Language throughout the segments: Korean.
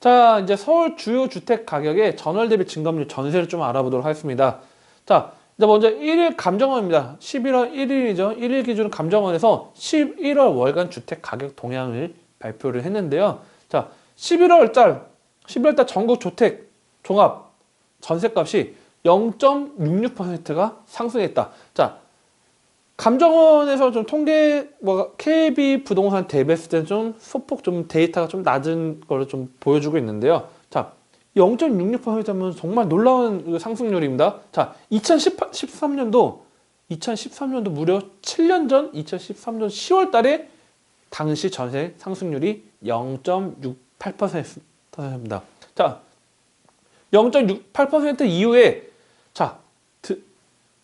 자, 이제 서울 주요 주택 가격의 전월 대비 증감률 전세를 좀 알아보도록 하겠습니다. 자, 이제 먼저 1일 감정원입니다. 11월 1일이죠. 1일 기준 감정원에서 11월 월간 주택 가격 동향을 발표를 했는데요. 자, 11월 달 전국 주택 종합 전세값이 0.66%가 상승했다. 자, 감정원에서 좀 통계, KB 부동산 대비했을 때는 좀 소폭 좀 데이터가 좀 낮은 걸 좀 보여주고 있는데요. 자, 0.66%면 정말 놀라운 상승률입니다. 자, 2013년도 무려 7년 전 2013년 10월 달에 당시 전세 상승률이 0.68%입니다. 자, 0.68% 이후에 자,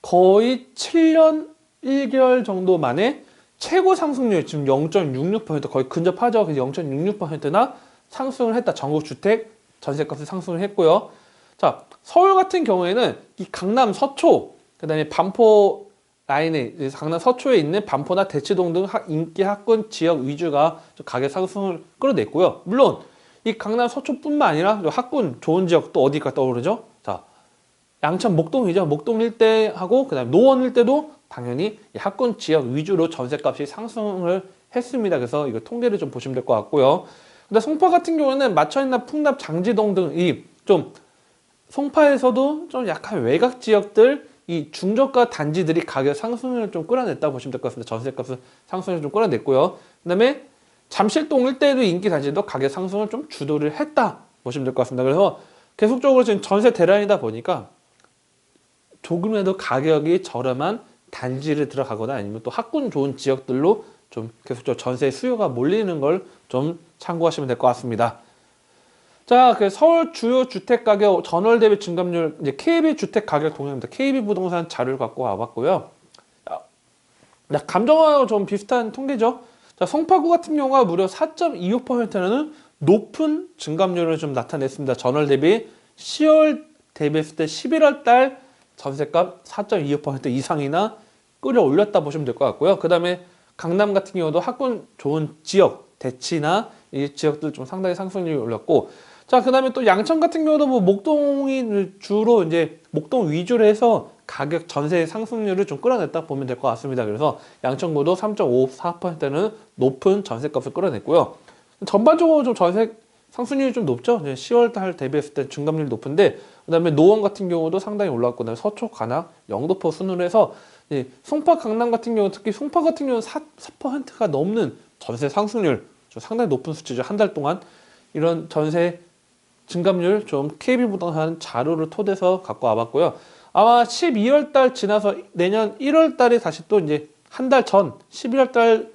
거의 7년 1개월 정도 만에 최고 상승률 지금 0.66% 거의 근접하죠. 그래서 0.66%나 상승을 했다. 전국 주택 전세값이 상승을 했고요. 자, 서울 같은 경우에는 이 강남 서초, 그다음에 반포 라인에 강남 서초에 있는 반포나 대치동 등 인기 학군 지역 위주가 가격 상승을 끌어냈고요. 물론 이 강남 서초뿐만 아니라 학군 좋은 지역 또 어디가 떠오르죠? 자, 양천 목동이죠. 목동 일대하고 그다음에 노원 일대도 당연히 학군 지역 위주로 전세값이 상승을 했습니다. 그래서 이거 통계를 좀 보시면 될 것 같고요. 근데 송파 같은 경우는 마천이나 풍납, 장지동 등 이 좀 송파에서도 좀 약간 외곽 지역들 이 중저가 단지들이 가격 상승을 좀 끌어냈다 보시면 될 것 같습니다. 전세값을 상승을 좀 끌어냈고요. 그다음에 잠실동 일대도 인기 단지도 가격 상승을 좀 주도를 했다 보시면 될 것 같습니다. 그래서 계속적으로 지금 전세 대란이다 보니까 조금이라도 가격이 저렴한 단지를 들어가거나 아니면 또 학군 좋은 지역들로 좀 계속적으로 전세 수요가 몰리는 걸 좀 참고하시면 될 것 같습니다. 자, 그 서울 주요 주택 가격 전월 대비 증감률 이제 KB 주택 가격 동향입니다. KB 부동산 자료를 갖고 와봤고요. 감정하고 좀 비슷한 통계죠. 자, 송파구 같은 경우가 무려 4.26%라는 높은 증감률을 좀 나타냈습니다. 전월 대비 10월 대비했을 때 11월 달 전세값 4.25% 이상이나 끌어올렸다 보시면 될 것 같고요. 그 다음에 강남 같은 경우도 학군 좋은 지역, 대치나 이 지역들 좀 상당히 상승률이 올렸고, 자, 그 다음에 또 양천 같은 경우도 뭐 목동이 주로 이제 목동 위주로 해서 가격 전세 상승률을 좀 끌어냈다 보면 될 것 같습니다. 그래서 양천구도 3.54%는 높은 전세값을 끌어냈고요. 전반적으로 좀 전세 상승률이 좀 높죠. 10월 달 대비했을 때 증감률이 높은데, 그 다음에 노원 같은 경우도 상당히 올랐고, 그다음에 서초, 관악, 영등포 순으로 해서 송파, 강남 같은 경우, 특히 송파 같은 경우는 4%가 넘는 전세 상승률, 좀 상당히 높은 수치죠. 한 달 동안 이런 전세 증감률 좀 KB 부동산 자료를 토대서 갖고 와봤고요. 아마 12월 달 지나서 내년 1월 달에 다시 또 이제 한 달 전 11월 달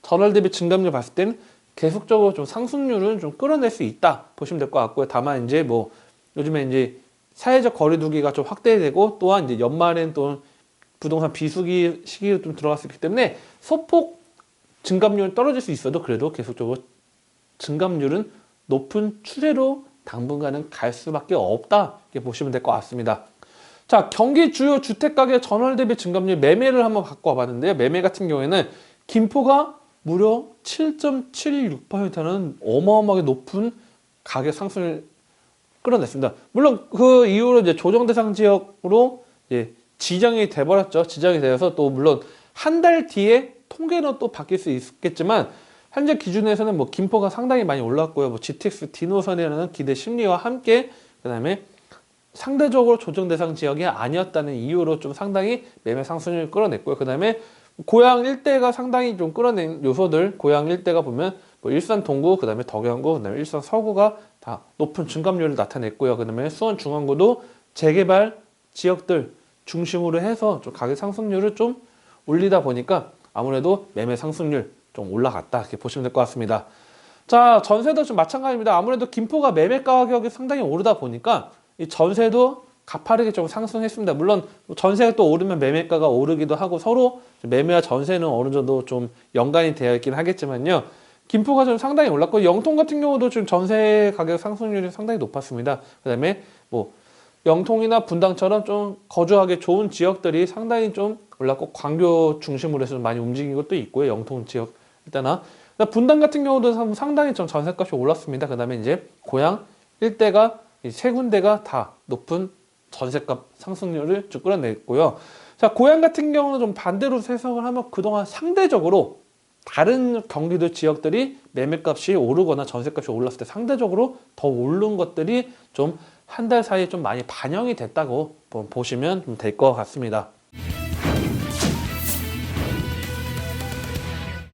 전월 대비 증감률 봤을 때는 계속적으로 좀 상승률은 좀 끌어낼 수 있다 보시면 될 것 같고요. 다만 이제 뭐 요즘에 이제 사회적 거리두기가 좀 확대되고 또한 이제 연말엔 또 부동산 비수기 시기로 좀 들어갔기 때문에 소폭 증감률 떨어질 수 있어도 그래도 계속적으로 증감률은 높은 추세로 당분간은 갈 수밖에 없다 이렇게 보시면 될 것 같습니다. 자, 경기 주요 주택가격 전월 대비 증감률 매매를 한번 갖고 와봤는데요. 매매 같은 경우에는 김포가 무려 7.76%는 어마어마하게 높은 가격 상승을 끌어냈습니다. 물론 그 이후로 이제 조정 대상 지역으로 이제 지정이 돼버렸죠. 지정이 되어서 또 물론 한 달 뒤에 통계는 또 바뀔 수 있겠지만 현재 기준에서는 뭐 김포가 상당히 많이 올랐고요. 뭐 GTX D노선이라는 기대 심리와 함께 그다음에 상대적으로 조정 대상 지역이 아니었다는 이유로 좀 상당히 매매 상승률을 끌어냈고요. 그다음에 고양 일대가 상당히 좀 끌어낸 요소들, 고양 일대가 보면 뭐 일산 동구, 그다음에 덕양구, 그다음에 일산 서구가 다 높은 증감률을 나타냈고요. 그다음에 수원 중앙구도 재개발 지역들 중심으로 해서 좀 가격 상승률을 좀 올리다 보니까 아무래도 매매 상승률 좀 올라갔다 이렇게 보시면 될 것 같습니다. 자, 전세도 좀 마찬가지입니다. 아무래도 김포가 매매 가격이 상당히 오르다 보니까 이 전세도 가파르게 좀 상승했습니다. 물론 전세가 또 오르면 매매가가 오르기도 하고 서로 매매와 전세는 어느 정도 좀 연관이 되어 있긴 하겠지만요. 김포가 좀 상당히 올랐고 영통 같은 경우도 지금 전세 가격 상승률이 상당히 높았습니다. 그다음에 뭐 영통이나 분당처럼 좀 거주하기 좋은 지역들이 상당히 좀 올랐고 광교 중심으로 해서 많이 움직인 것도 있고요. 영통 지역 일단은 분당 같은 경우도 상당히 좀 전셋값이 올랐습니다. 그 다음에 이제 고양 일대가 이 세 군데가 다 높은 전셋값 상승률을 쭉 끌어냈고요. 자, 고양 같은 경우는 좀 반대로 해석을 하면 그동안 상대적으로 다른 경기도 지역들이 매매값이 오르거나 전셋값이 올랐을 때 상대적으로 더 오른 것들이 좀 한 달 사이에 좀 많이 반영이 됐다고 보시면 될 것 같습니다.